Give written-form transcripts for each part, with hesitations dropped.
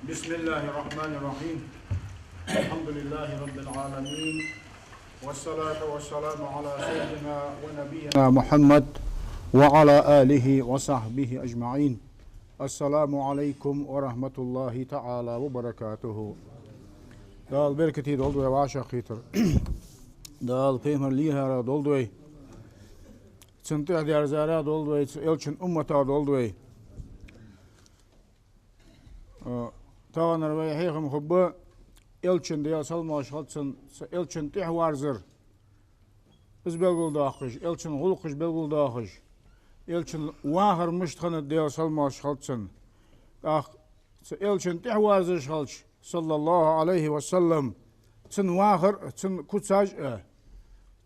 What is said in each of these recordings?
بسم الله الرحمن الرحيم. الحمد لله رب العالمين، والصلاة والسلام على سيدنا ونبينا محمد وعلى آله وصحبه أجمعين. السلام عليكم ورحمة الله تعالى وبركاته. دال بركتي دولدوي واشا خيتر دال فيمر ليها دولدوي تنتع ديار زارا دولدوي إلشن أمتا دولدوي تاغنر ويحيخم خبا إلشن ديال سلمى شخصن إلشن تحوارزر إز بلغل داخش إلشن غلقش بلغل داخش إلشن واخر مشتخن ديال سلمى شخصن إلشن تحوارزر شخص صلى الله عليه وسلم تن واخر تن كتساج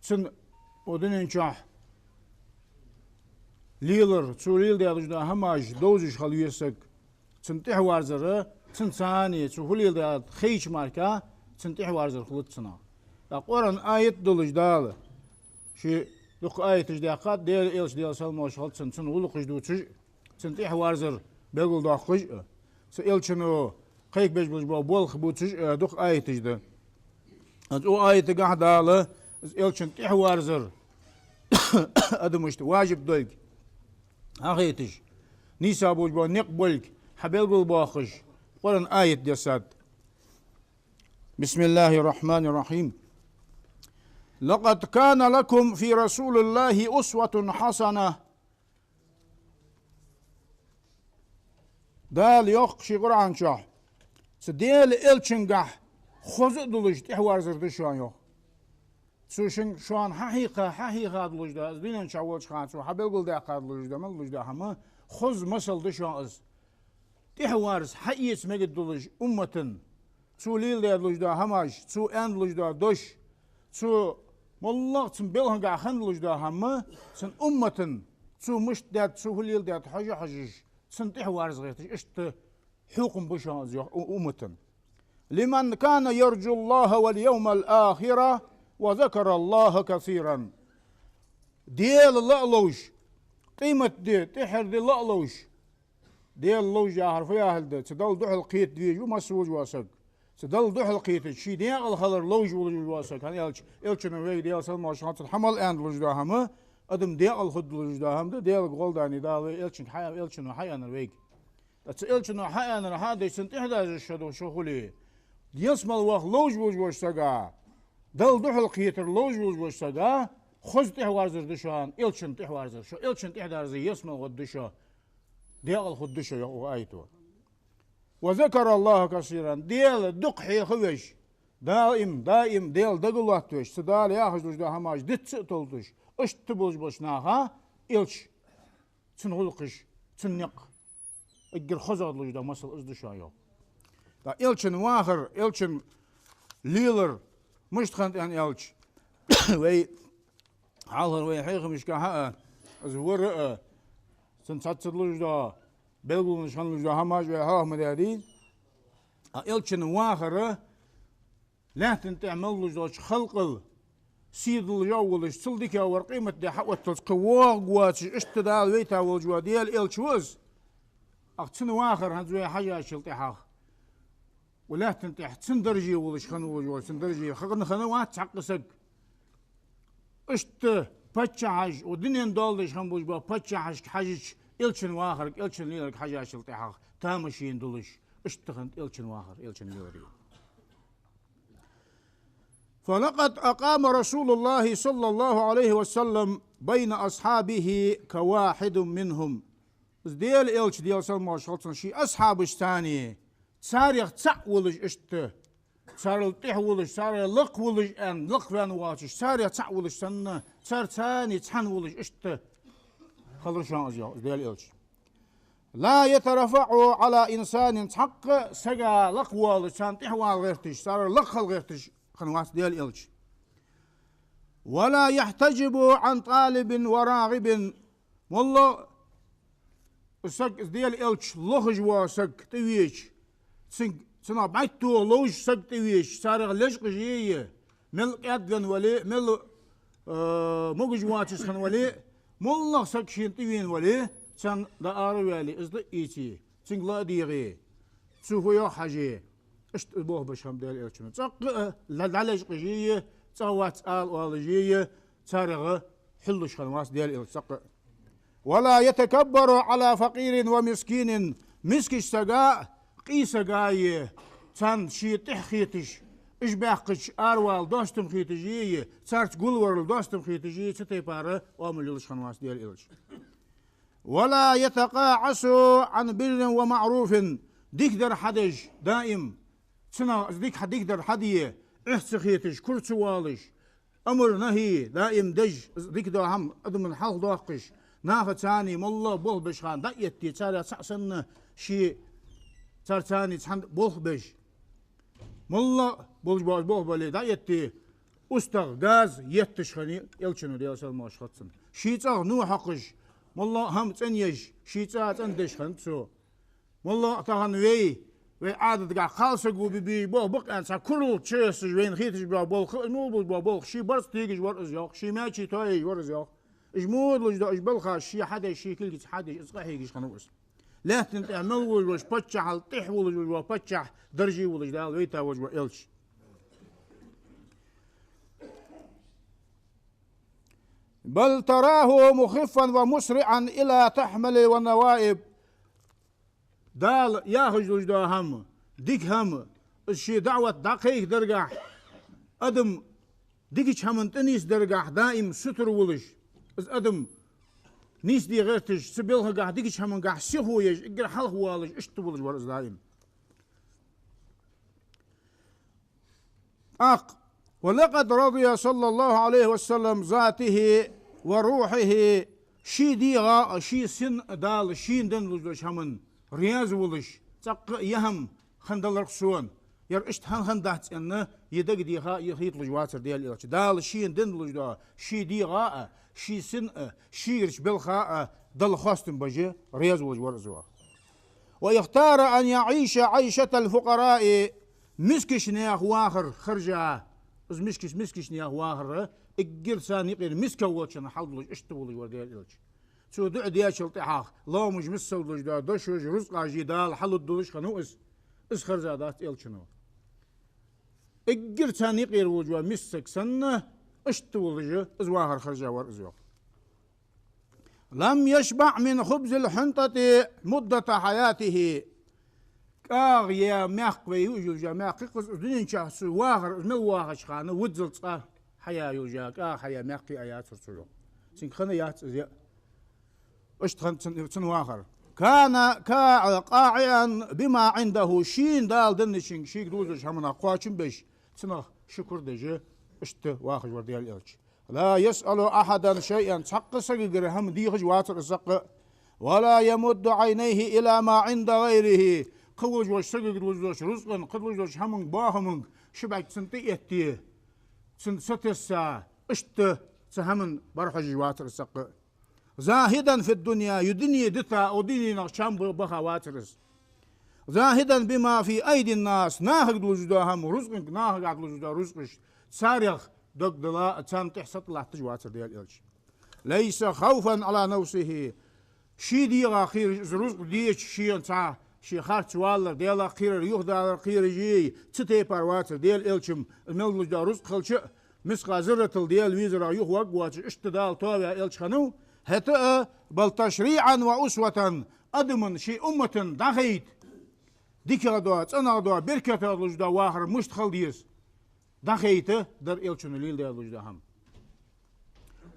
تن ودنين شاح ليلر توليل ديال جدا هماج دوزش خلويسك تن تحوارزر تن ثاني توليل ديال خيش ماركا تن تحوارزر خلطسنا قرآن آية دولج دال شي دق آية جداقات ديال إلش ديال سلمى شخصن تن غلقش دوتش تن تحوارزر بيقول داخش سإلشنو قيك بيج بلجبا بول خبوتش دوخ آية تجده او آية قاعد على إلشن تحوارزر أدمشت واجب دولك أخيتش نيسا بلجبا نقبلك حبيل بالباخش قرن آية جسد. بسم الله الرحمن الرحيم. لقد كان لكم في رسول الله أسوة حسنة. دال يوخ قرآن شاه سديل إلشنجح خزق دلوش تحوار زرد شوان يوخ سوشن شوان حقيقة دلوش ده دينن شاولش خان سو حبيل ده دلوش ده مل دلوش ده هم خز مسل دشوان از تحوارز حقيقة مجد دلوش أمتن سو ليل ده دلوش ده هماش سو أن دلوش ده دوش سو والله تنبيلهم قا خن دلوش ده هم سن أمتن سو مش ده سو ليل ده حاجش سن تحوارز غيرتش اشت حكم بشان أمتن لمن كان يرجو الله واليوم الآخرة وذكر الله كثيرا. ديال اللقلوش قيمة دي تحر دي اللقلوش ديال اللوش جاهر فيها هلده تدل دوح القيت دي جو مسوج واسق تدل دوح القيت شي ديال الخلر لوج واسق هني إلشن ويك ديال سلمى شانت الحمل أند لوج داهم أدم ديال الخد لوج داهم ديال غولداني دال إلشن حيا إلشن حيا نرويك إلشن حيا نر هذا سنت إحدى الشدو شغلي يسمى الوقت لوج وش سجا دل دوح القيتر لوج وش سجا خز تحوارزر دشان إلشن تحوارزر شو إلشن تحدارزر يسمى الودشة ديال الخدشة يا آيته وذكر الله كثيرا ديال دقحي خوش دائم ديال دقلات توش سدال ياخذ وش ده هماش دت تلتش اشتبوش بشناها إلش تنغلقش تنق اجر خزر وش ده مسل ازدشا يو دا إلشن واخر إلشن ليلر مش تخنت يعني إلش وي حاضر وي حيخ مش كها زور سنتصل لوج دا بلغون شان لوج دا هماج وي ها مدادين إلشن واخر لا تنتعمل لوج دا خلق سيد الجو صلدك ورقيمة دي حوت تقواق واتش اشتدال ويتا والجوا ديال إلش وز أختن واخر هنزوي حاجة شلطيحاخ ولا تنتح تندرجي ولش خنو تندرجي خنوات حقسك اشت بتشعج ودنين دولش خنبوج با بتشعج حاجش إلشن واخر إلشن ليلك حاجة شلطيحاخ تامشين دولش اشتخنت إلشن واخر إلشن ليلري. فلقد أقام رسول الله صلى الله عليه وسلم بين أصحابه كواحد منهم. ديال إلش ديال سلمى شخصن شي أصحابش ثاني صار يختصع ولج اشته صار الطيح ولج صار لق ولج ان لق فان واتش صار يختصع ولج سنة صار ثاني تحن ولج اشته خضر شان ازيو ديال إلش لا يترفع على إنسان حق سجا لق ولج سان طيح والغيرتش صار لق الغيرتش خنوات ديال إلش ولا يحتجب عن طالب وراغب والله السك ديال إلش لخج وسك تويش سنا بعتو لوج سك تويش صار ليش قجيه مل قدن ولي مل موج واتش خن ولي مل سك شين توين ولي سن دار ولي از ايتي سن لا ديغي تسوهو حاجة اشت بوه بشهم ديال إلشنو تق لدعلج قجية تصوات آل والجية تارغ حلش خنواس ديال إلشق ولا يتكبر على فقير ومسكين مسكش سقاء قيس سقاية تان شي تحخيتش إش باقش أروال دوستم خيتجية صارت قلور دوستم خيتجية تتيبارة وامل خنواس ديال إلش ولا يتقاعس عن بر ومعروف ديك در حدج دائم سنة ديك در حدية احتخيتش كرت والش أمر نهي دائم دج ديك دا هم أدم حلق دوقش نافة ثاني مالله بول بشخان دا يتي تاري سعسن شي تار ثاني تحند بول بش مالله بول باز بول بالي دا يتي أستغ غاز يتشخني يلشنو ديال سلماش خطسن شي تاغ نو حقش مالله هم تنيج شي تاغ تندش خنتسو مالله تاغن وي عادت قاع خالصة قوبي بي بول بق أنسا كل تشيس وين خيتش بول بول شي برس تيجي ورز ياق شي ماشي توي ورز ياق اجمود لجدا اجبلخا شي حدا شي كل حدا اصقحيش خنوس لا تنتعمل وش بتشح الطيح وش بتشح درجي وش دال ويتا وش إلش بل تراه مخفا ومسرعا إلى تحمل والنوائب دال ياخذ وجدا هم ديك هم الشي دعوة دقيق درجة أدم ديك همن تنيس درجة دائم ستر ولش أدم نيس دي غيرتش سبيلها قاعد ديك همن قاعد سيهو يج إجر حلق والش اشتبولش ورز دائم ولقد رضي صلى الله عليه وسلم ذاته وروحه شي ديغا شي سن دال شين دن لوش همن رياز ولش تق يهم خندل رقصون ير اشت هن دهت إنه يدق ديها يخيط لجواتر ديال إلش دال شين دن لوش دا شي ديغا شي سن شي رش بالخاء دل خاستم بجي رياز ولش ورزوا ويختار أن يعيش عيشة الفقراء مسكش نياخ واخر خرجا از مسكش نياخ واخر اجر ثاني غير مسكا واتشن حلولج اشتبولج وديال إلش سو دع دياش الطحاخ لا مش مسودلج دا دشوج رزق جدال حل الدلش خنوس اس خرجا دات إلشنو اجر ثاني غير وجوا مسك سنه اشتبولج از واخر خرجا ور ازيو لم يشبع من خبز الحنطة مدة حياته كاغ يا ماق ويوجو جا ماق قص دين شخص واخر مو واخر خانه ودزل صار حيا يوجا كاغ حيا ماق ايات رسولو سين خنيات زي اشتخن سن واخر كان قاعيا بما عنده شين دال دنشين شيك دوزش همنا قواچن بش سنه شكر دجه اشت واخر ورديال الش لا يسأل احدا شيئا حق سغير هم ديخج واتر السق ولا يمد عينيه الى ما عند غيره قوج وش سجق وش رزقن قوج وش همن باهمن شبعت سنتيتي ستسا اشت سهمن برحج واتر السق زاهدا في الدنيا يدني دتا وديني نقشام بخا واترس زاهدا بما في ايدي الناس ناهق وجدهم رزق ناهق عقل وجده رزقش سارخ دق دلا تنتح سطلع تجواتر ديال الش ليس خوفا على نفسه شي دي خير رزق دي شي انت شي خارج والله ديال خير يهدى خير جي تتي بارواتر ديال الشم الملج دا رزق خلش مسقا زرتل ديال ويزرا يخ وقوات اشتدال توابع الش خنو هتا بل تشريعا وأسوة أدمن شي أمة دخيت ديك غدوات أنا غدوات بركة الوجدا واخر مشتخل ديس دخيت در إلشن الليل ديال الوجدا هم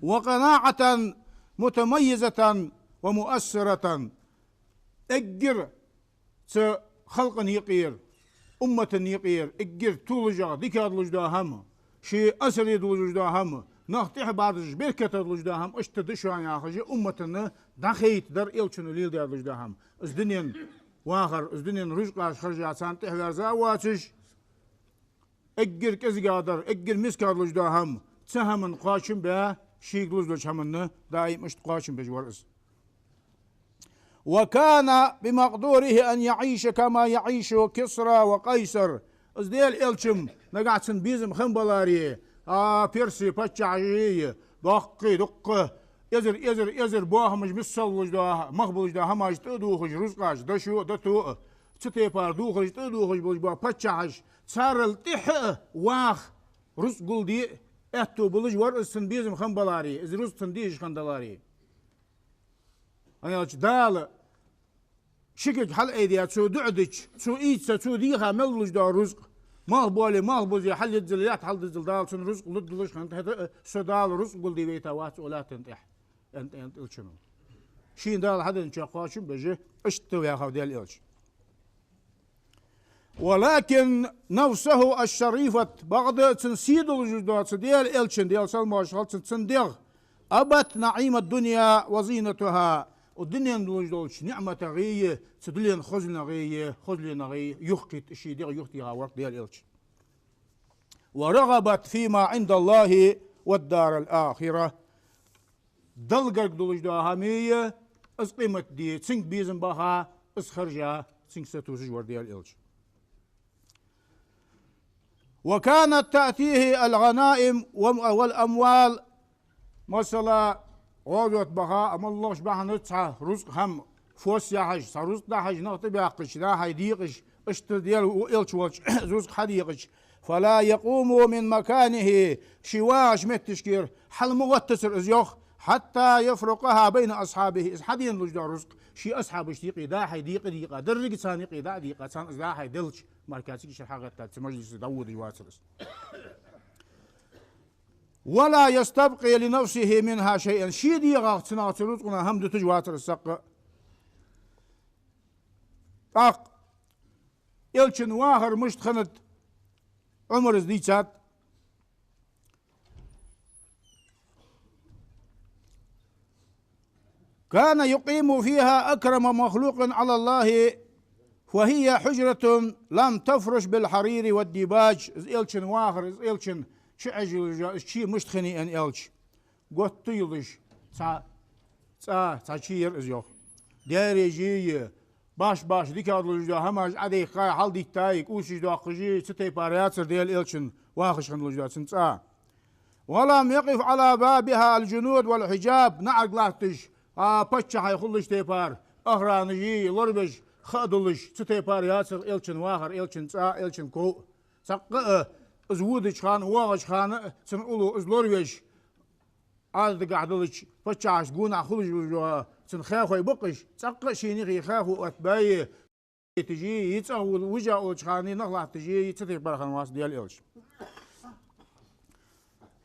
وقناعة متميزة ومؤثرة اجر خلق يقير أمة يقير اجر تولجا ديك الوجدا هم شي أسر الوجدا هم نختح بعض بركة الوجدا هم اشتدشوا يا أخي أمتنا دخيت در إلشن الليل ديال الوجدا هم ازدنين واخر ازدنين رزق خرجات سان تحوار زاواتش اجر كزقادر اجر مسكار الوجدا هم تسهمن قاشم بها شيك لوجدش همنا دائم اشت قاشم بجورس وكان بمقدوره أن يعيش كما يعيش كسرى وقيصر ازديال إلشم نقعد بيزم خنبلاري بيرسي باتشعي دق يزر بوها مش مسل وجدا مقبل وجدا هماج تدوخج رزقاش دشو دتو تتيبار دوخش تدوخش بلجبا بتشعش صار التح واخ رس قلدي اتو بلج ورسن بيزم خنبلاري از رس تنديش خندلاري انا دال شكك حل ايديا تسو دعدج تسو ايتسا تسو ديها ملج دا رزق مال بولي مال بوزي حل الزليات حل الزلدال سن رزق لدلش خنت سدال رزق قلدي بيتا وات ولا تنتح انت الشنو شين دال هذا نشاقاشم بجي اشتو يا خو ديال الش ولكن نفسه الشريفة بعد تنسيد الجدات ديال الشن ديال سلماش خلص تندغ أبت نعيم الدنيا وزينتها والدنيا ندولش نعمة غية تدلين خزلنا غية خزلنا غية يخكت الشيء ديال يختيها ورق ديال الش ورغبت فيما عند الله والدار الآخرة دلقرق دولش دا همية از قيمة دي تسنك بيزن بها از خرجها تسنك ستوسج ور ديال الش وكانت تأتيه الغنائم والأموال مثلا غوضت بها أم الله شبه نتسع رزق هم فوس يحج سرزق ده حج نقطة بيقش ده حيديقش اشتديل وإلش والش رزق حديقش فلا يقوم من مكانه شواش متشكير حل مغتسر ازيوخ حتى يفرقها بين أصحابه حدين لجدا رزق شي أصحاب اشتيقي دا حيديق ديقا درق سانيقي دا ديقا سان ازدا حيدلش مركاتي شرحة تات مجلس داود يواترس ولا يستبقي لنفسه منها شيئا شي ديقا تناصر رزقنا هم دو تجواتر السق اق يلشن واخر مشت خنت عمر زديتات كان يقيم فيها أكرم مخلوق على الله وهي حجرة لم تفرش بالحرير والديباج إلشن واخر إلشن شعج شي مشتخني أن إلش قلت يلش تا شير إزيوخ داري جي باش ديك هذا هماج عدي خا حال ديك تايك وشي دا قجي ستي بارياتر ديال إلشن واخش خن لجدا سنتا ولم يقف على بابها الجنود والحجاب نعق لاتش بچه هاي خلش تيبار أهرانجي لربش خادلش ستيبار ياسر إلشن واخر إلشن تا إلشن كو سق زودش خان واغش خان سنقولو إزلوربش عاد قعدلش بچه عش قونا خلش سنخاخو يبقش سق شيني خاخو أتباي تجي يتسول وجا أوشخاني نغلع تجي يتسيبار خنواس ديال إلش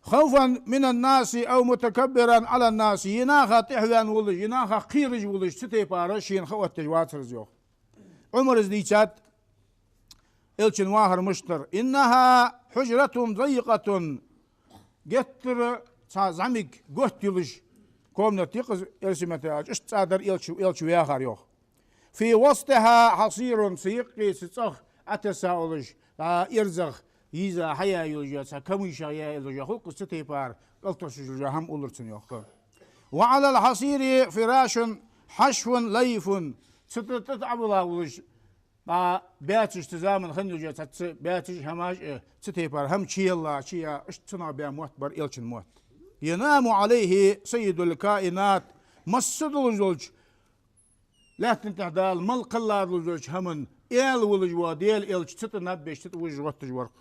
خوفا من الناس او متكبرا على الناس يناخا تحوان ولج يناخا خيرج ولج ستي بارش ينخوت تجوات رزيوخ عمر زديشات الشن واهر مشتر انها حجرة ضيقة قتر زعمك قهت يلج كومنا تيقز ارسمتاج اشتصادر الشو ياخر يوخ في وسطها حصير سيقي ستخ اتساولج ارزخ يزا حيا يلجا كميشا يا يلجا خلق ستيبار قلتش يلجا هم أولرتن يوخ وعلى الحصير فراش حشو ليف ستتعب الله ولج باتش تزامن خن يلجا باتش هماج ستيبار هم شي الله شيا اشتنا بيا موت بر إلشن موت ينام عليه سيد الكائنات مسد الجلج لا تنتهدال ملق الله الجلج همن إل ولج وديل إلش تتنبش تتوج وتجورق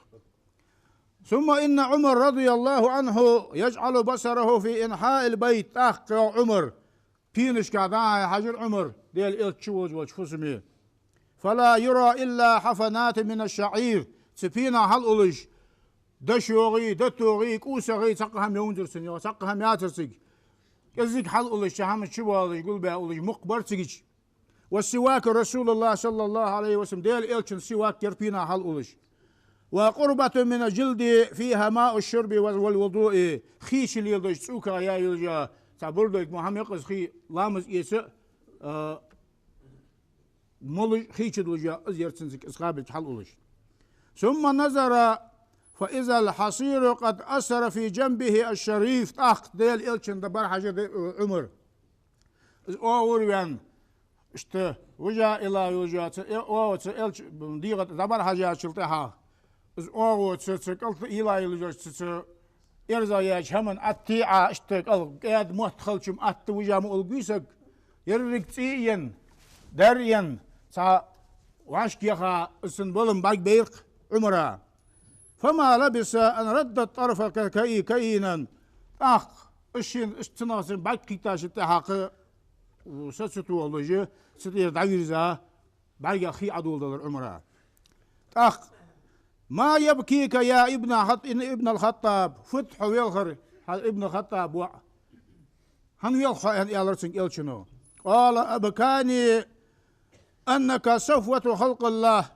ثم إن عمر رضي الله عنه يجعل بصره في إنحاء البيت عمر بينش كعداء حجر عمر ديال إلتشوز وشفسمي فلا يرى إلا حفنات من الشعير سفينة هل دشوغي دتوغي كوسغي سقهم يونجر سنيو سقهم ياترسق كزيك حل شهم شوالي يقول بها مقبر تجيج والسواك رسول الله صلى الله عليه وسلم ديال إلتشن سواك يربينا هل وقربة من الجلد فيها ماء الشرب والوضوء خيش اللي يلدش سوكا يا يلجا تابردك محمد يقص خي لامز يسا مولج خيش الوجا ازير تنسك اسقابك حلولش ثم نظر فإذا الحصير قد أثر في جنبه الشريف ديال إلشن دبر حاجة عمر أوريان اشت وجا إلى وجا إلش ديغة دبر حاجة شلتها أوه تسكلت إلى الجوش يرزا ياش همن أتيعة اشتكل قاد مهتخلشم أت وجا مؤلقيسك يرقتيين دريان تا وعشك يخا السنبولم باك بيرق عمره فما لبس أن رد الطرف كينا الشين اشتناصر باك كيتاش التحاق وستو والله ستير دعيرزا باك أخي عدول دولار عمره ما يبكيك يا ابن الخطاب فتح ويلخر ابن الخطاب هن يلخر يالرسن يلشنو قال أبكاني أنك صفوة خلق الله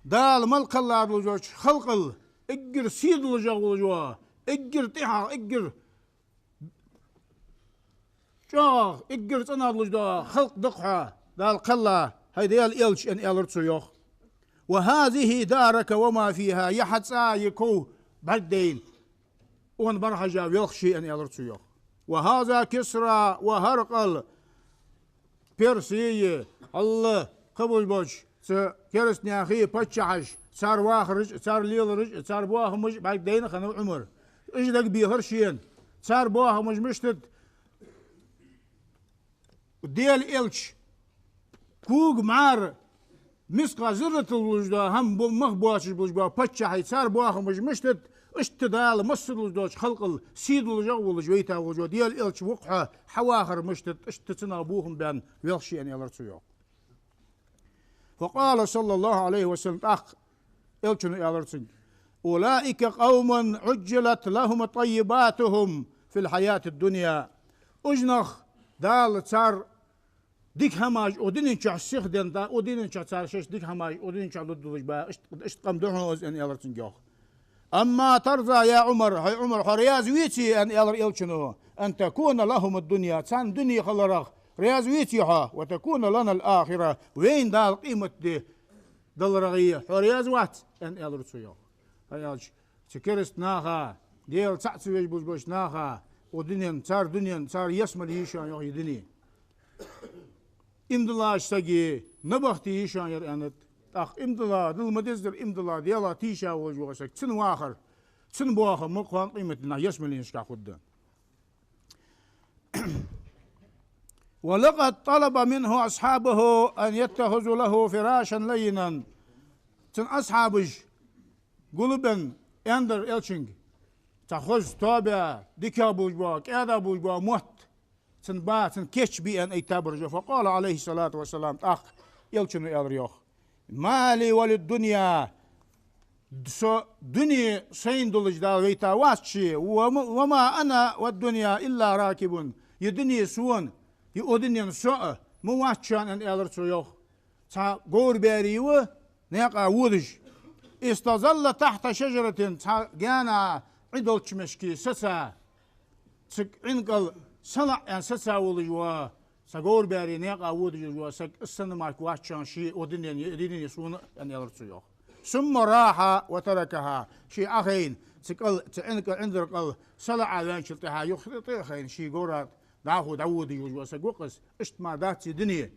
دال ملك الله الوجوه خلق الله اجر سيد الوجوه اجر تحا اجر شاخ اجر صنع الوجوه خلق دقحة دال قلة هيدا يلش أن يالرسو يوخ وهذه دارك وما فيها يحتسا يكو بردين وان برحجا يلخشي أن يالرسو يوخ وهذا كسرى وهرقل بيرسي الله قبل بوش كرس ناخي بتشعش صار واخرج صار ليلرج صار بواهمج بعد دين خنو عمر ايش دق بيهرشين صار بواهمج مشتت ديال إلش كوغ مار مسقى زرة الوجدة هم مخبواتش بوجبا بتشعي صار بواهمج مشتت اشتدال مصر الوجدوش خلق السيد الوجو ويتا وجو ديال إلش وقحة حواخر مشتت اشتتنا ابوهم بان يلشي ان يلرسو فقال صلى الله عليه وسلم أولئك قوم عجلت لهم طيباتهم في الحياة الدنيا أجنخ دال صار ديك هماج ودين شع الشيخ دين دا ودين شع صار شيش ديك هماج ودين شع لدلج با اشتقم دهنوز ان يالرتن جوخ أما ترضى يا عمر هاي عمر حرياز ويتي ان يالر أن تكون لهم الدنيا تان دنيا خلرخ رياز ويتيها وتكون لنا الآخرة وين دال قيمة دي دلرغية رياز وات أن يالرسو هياج سكرست ناخا ديال تسعسويج بوش ناخا ودنيا صار يسمل يشان يوغي دنيا امدلا اشتاقي نبختي يشان يرأنت امدلا دل مدزدر امدلا ديالا تيشا وجوغسك تسن واخر تسن بواخر مقوان قيمتنا يسمل ينشكا خدا ولقد طلب منه أصحابه أن يتخذوا له فراشا لينا تن أصحابج قلبن اندر إلشنج تخز توبة ديكا بوجبا كادا بوجبا موت تن كيش بي أن ايتابرج فقال عليه الصلاة والسلام إلشن إلريوخ مالي وللدنيا دنيا سين دولج دال ويتا واسشي وما أنا والدنيا إلا راكب يدنيا سون يودنيا سوء مواتشان أن إلرسو يوخ تا غور باريو نيقا وودج استظل تحت شجرة تا جانا عدل تشمشكي سسا سك عنقل صنع يعني سسا ولجوا سغور باري نيقا وودج جوا سك السنمارك واتشان شي ودنيا يدنيا سون أن إلرسو يوخ ثم راح وتركها شي أخين سكال تعنقل عندرقل صلع لان شلتها يخطي خين شي غورات داخو داود يجوا سقوقس اشتما داتي دنيا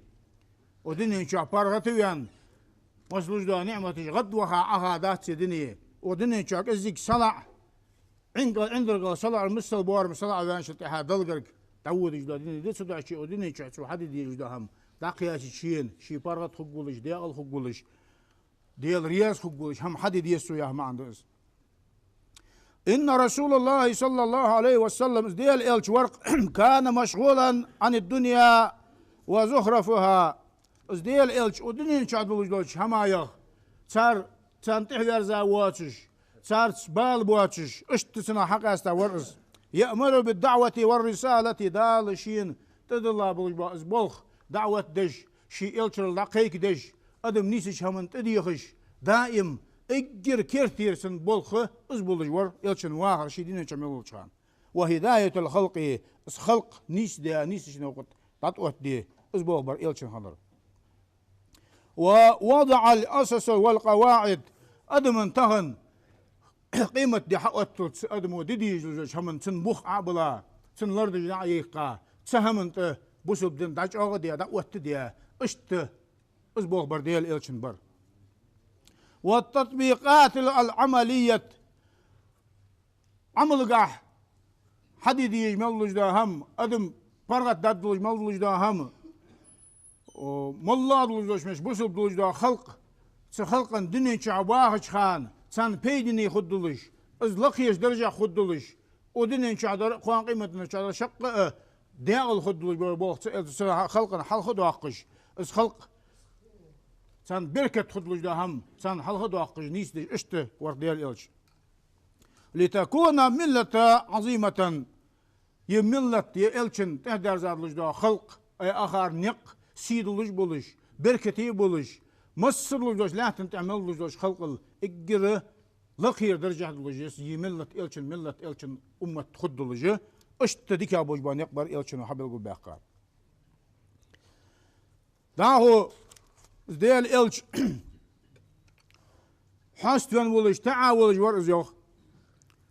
ودنيا شو بارغتويان وصلوش دا نعمتي غد وخا اها داتي دنيا ودنيا شو ازيك صلع عندك صلع المسل بوار صلع وان شتها دلقرك داود يجوا دنيا دي صدع شي ودنيا شو حد يجوا هم داقياتي شين شي بارغت خقولش ديال خقولش ديال رياس خقولش هم حد يسو يا ما عندوش إن رسول الله صلى الله عليه وسلم ديال إلش ورق كان مشغولا عن الدنيا وزخرفها ديال إلش ودنيا شعبولش دوش همايا صار تنتح ورزا واتش صار بال بواتش اشتسنا حق استورز يأمر بالدعوة والرسالة دال شين تدلا بولش بولخ دعوة دش شي إلش لقيك دش أدم نيسش همن تديخش دائم اجر كيرتير سن بولخ ازبولج ور يلشن واخر شي دين يعملوا شان وهدايه الخلق خلق نيش دي نيش نوقت تطوت دي ازبول بر يلشن حضر ووضع الاسس والقواعد ادم انتهن قيمه دي حقت ادم ودي شمن سن بوخ عبلا سن لرد جايقا سهمنت بوسب دين داج اوغ دي دعوت دي اشت ازبول بر ديال يلشن بر والتطبيقات العملية عمل قاح حديد يجمل دا هم أدم فرقت داد يجمل دا هم ملا دلوج مش بوسب دلوج دا خلق خلقا دنيا شعباهج خان سان بيدني خدلش از لقيش درجة خدلش ودنيا شعدر قوان قيمتنا شعدر شقة داغل خدلش بوقت خلقا حل خدو عقش از خلق سان بركة خدلش ده هم سان حل خدو عقش نيس دي اشت ورديال إلش لتكون ملة عظيمة يملة يلشن تهدر زادلش ده خلق اي اخر نق سيدلش بولش بركتي بولش مصر لوجوش لا تعمل لوجوش خلق الإجرة لخير درجة لوجوش يملة إلشن ملة إلشن أمة خد لوجه اشتديك أبوش بان يقبر إلشن وحبل قول باقار داهو ديال إلش حاستوان ولش تعاولش ورزيوخ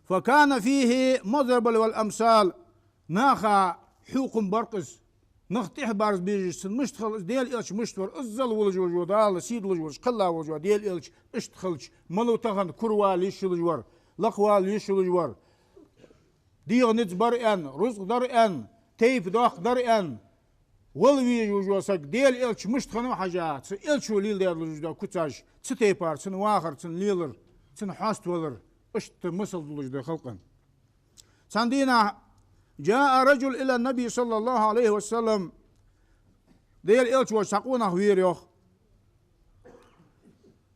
فكان فيه مضرب والأمثال ناخا حوق برقس نختح بارز بيجس مشتخل ديال إلش مشتور الزل ولج وجودال سيد ولج قلا وجو ديال إلش اشتخلش ملو تغن كروا ليش لجور لقوا ليش لجور ديغ نتبر ان رزق در ان تيف داخ در ان ولوي وجو سك ديال إلش مشتخن حاجات إلش وليل ديال لجدا كتاج ستيبار سن واخر سن ليلر سن حاست ولر اشت مسل لجدا خلقا ساندينا جاء رجل إلى النبي صلى الله عليه وسلم ديال إلش وشاقونه ويريوخ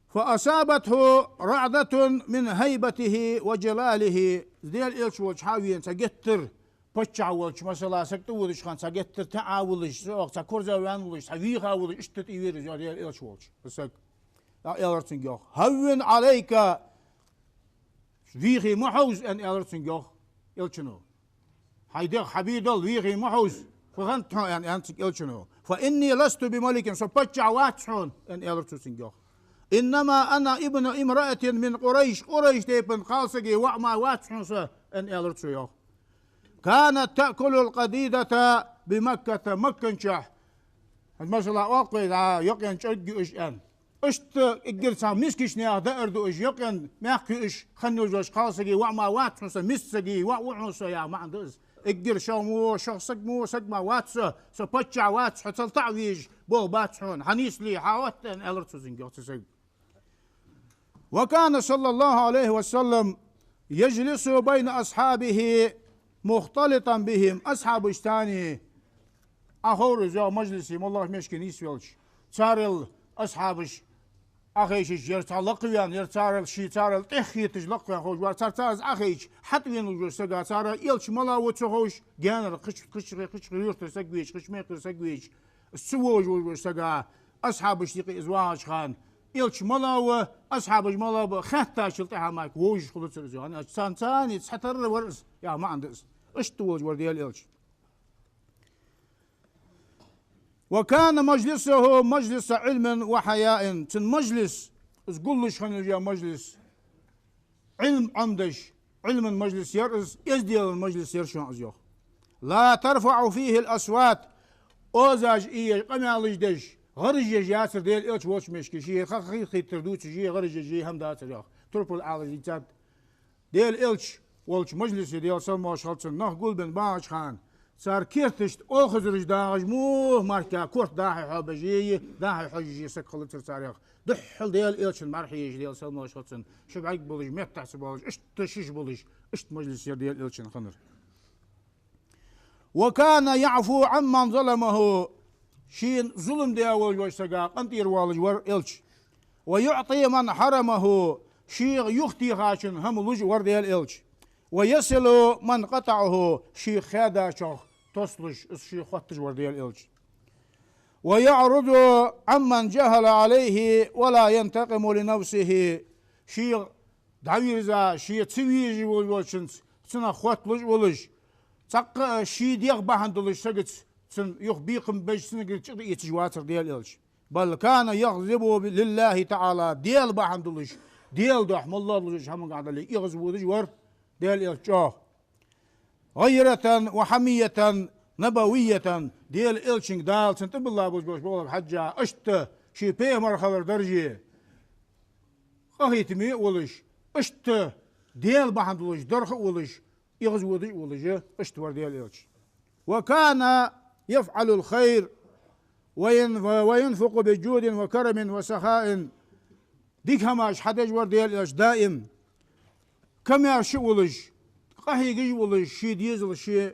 فأصابته رعدة من هيبته وجلاله ديال إلش وشحاوين سجتر بتشع ولش مثلا سكت ولش خان سجتر تعاولش سكورزا وان ولش سويها ولش اشتت يوير ديال إلش ولش بسك لا إلرتنجوخ هون عليك فيغي محوز أن إلرتنجوخ إلشنو هيدا حبيب الويغي محوز فغنت يعني أنت إلشنو فإني لست بملك سبتشع واتشون أن إلرتنجوخ إنما أنا ابن امرأة من قريش تيبن قالسجي وعما واتشون أن إلرتنجوخ كانت تأكل القديدة بمكة مكنشح مثلا أقول يقين شجع إيش أن اشت الجرسا مسكش نيا دأردو إيش يقين ماكي إيش خنو جوش قالسجي وعما واتشون مسجي وعوصا يا ما عندوش الجر شامو شخصك مو سجما واتس سبتشع واتس حتى تعويج بو باتشون حنيس لي حاوت أن إلرتنجوخ تسجل وكان صلى الله عليه وسلم يجلس بين أصحابه مختلطا بهم أصحاب اشتاني أخور زو مجلسي والله مشكين يسولش صار أصحابش أخيش يرتلقيان يرتار شي تار تخيتش لقيا خوش وتار أخيش حتى ينوجو سجا صار يلش ملا وتشوش جانر قش يرت سجويش قش ميقر سجويش السووج وسجا أصحابش يقي إزواج خان يلش ملا وأصحابش ملا خطة شلتها ماك ووج خلص الزوان أنا ثاني تحتر ورس يا ما عندس اشتوج ورديال يلش وكان مجلسه مجلس علم وحياء تن مجلس تقولش خلينا مجلس علم عمدش علم مجلس يرز يزدي المجلس يرشون أزيوخ لا ترفع فيه الأصوات أوزاج إيه قمع دش غرج ياسر ديال إلش وش مشكي شيء خي تردوت شيء غرج جي هم دات ياخ تربل على جات ديال إلش والش مجلس ديال سلمى شالتن نه قول بن باش خان صار كيرتشت أخذ داغج مو ماركا كورت داحي حبجي داحي حجي سكل ترتاريخ دحل ديال إلش المرحيج ديال سلمى شالتن شبعك بولج ميت تحسب بولج اشتشش بولج اشت مجلس ديال إلش خنر وكان يعفو عمن ظلمه شين ظلم ديال وجسقا قنطير والج ور إلش ويعطي من حرمه شيخ يختي خاشن هم لج ور ديال إلش ويصل من قطعه شيخ خادا شوخ تصلش الشيخ خطج ور ديال إلش ويعرض عمن جهل عليه ولا ينتقم لنفسه شيخ دعويرزا شيخ تسويجي والشنس سنة خوات لج ولج تق شي ديغ بحندلش سقط سن يخبيكم بيش سنقل يتجواتر ديال إلش بل كان يغضب لله تعالى ديال بحندلش ديال دحم الله لجش هم قاعد لي يغضبوا دجور ديال إلش غيرة وحمية نبوية ديال إلشنج دال سنت بالله بوش بوش حجة اشت شي بيه مرخبر درجة خهيتمي ولش اشت ديال بحندلش درخ ولش يغزو دي ولجه اشتور ديال إلش وكان يفعل الخير وينفق بجود وكرم وسخاء ديك هماش حدج ورديل إلش دائم كم يرشي ولش قهي جي ولش شي ديزل شي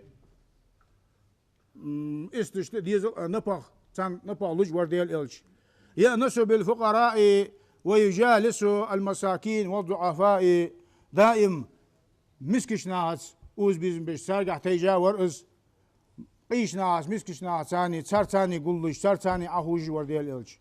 استش ديزل نبخ تان نبخ لج ورديل إلش يأنس بالفقراء ويجالس المساكين والضعفاء دائم مسكش ناس اوز بيزم بيش سارقع تيجا ورقز قيش ناس مسكش ناس ثاني صار ثاني قلش صار ثاني عهوج ورديل إلش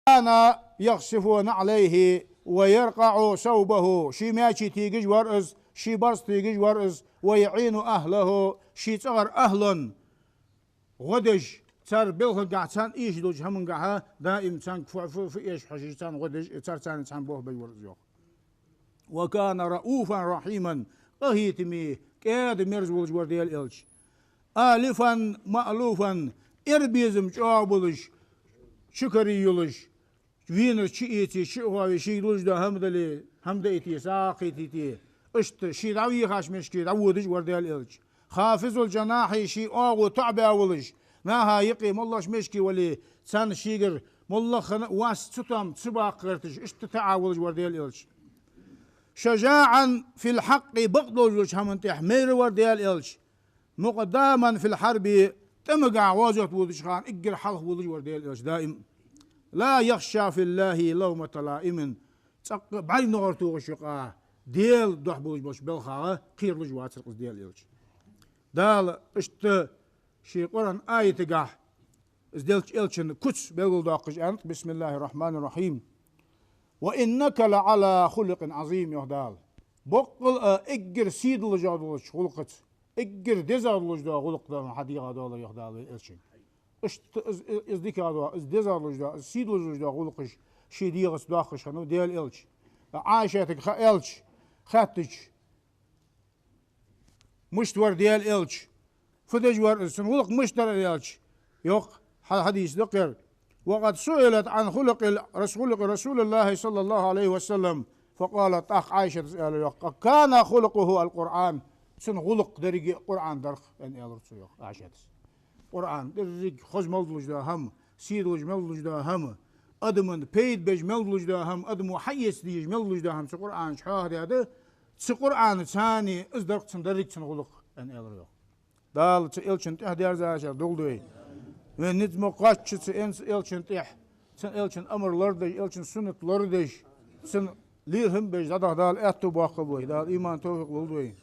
كان يخسفون عليه ويرقع صوبه شي ماشي تيجي ورقز شي برص تيجي ورقز ويعين أهله شي صغر أهلا غدج صار بلغ قاعتان إيش دوج هم قاعها دائم تان في إيش حشيش تان غدج صار ثاني تان بوه بيورز يوخ وكان رؤوفا رحيما قهيتمي كاد مرز ولج ورديل إلش آلفا مألوفا إربيزم جابلش شكري يلش وينر شيئتي شئوها شيلوش ده همدلي همدئتي ساقيتي اشت شي دعوي خاش مشكي دعودج ورديل إلش خافز الجناح شي آغو تعبي أولش ناها يقي مالله مشكي ولي سان شيقر مالله واس تتم تسباق قرتش اشت تعاولج ورديل إلش شجاعا في الحق بقدوج همنتح مير ورديل إلش مقداما في الحرب تمقع واجهت ودش خان اقر حلق ودش ورديل إلش دائم لا يخشى في الله لومة لائم بعد نغرتو غشقا ديل دوح بوج بوش بلخا قير لج واترق ديل إلش دال اشت شي قرآن آية تقاح ازدلش إلشن كتس بلغل داقش أنت بسم الله الرحمن الرحيم وإنك لعلى خلق عظيم يهدال بقل اقر سيد لجادولش خلقت اقر دزادولش دا خلق دا حديقة دا يهدال إلشن اشت ازديك هذا ازدزادولش دا سيد لجوش دا خلقش شي ديغس داقش خنو ديال إلش عايشتك خا إلش خاتش مشتور ديال إلش فدجور سنغلق مشتر إلش يوق حديث ذكر وقد سئلت عن خلق رسول الله صلى الله عليه وسلم فقالت أخ عائشة كان خلقه القرآن سنغلق درجة قرآن درخ أن يلرسو عائشة قرآن درجة خز ملدلج دا هم سيدلج ملدلج دا هم أدمن بيد بيج ملدلج دا هم أدمو حيس ديج ملدلج دا هم سقرآن شحاه هذا سقرآن ثاني إصدرق سندرج سنغلق أن يلرسو دال تإلشن تهدير زاشر دولدوي من نتمو قاتش تإنس إلشن تح سن إلشن أمر لردش إلشن سنة لردش سن ليرهم بيج دال أتو باقبوي دال إيمان توفيق دولدوي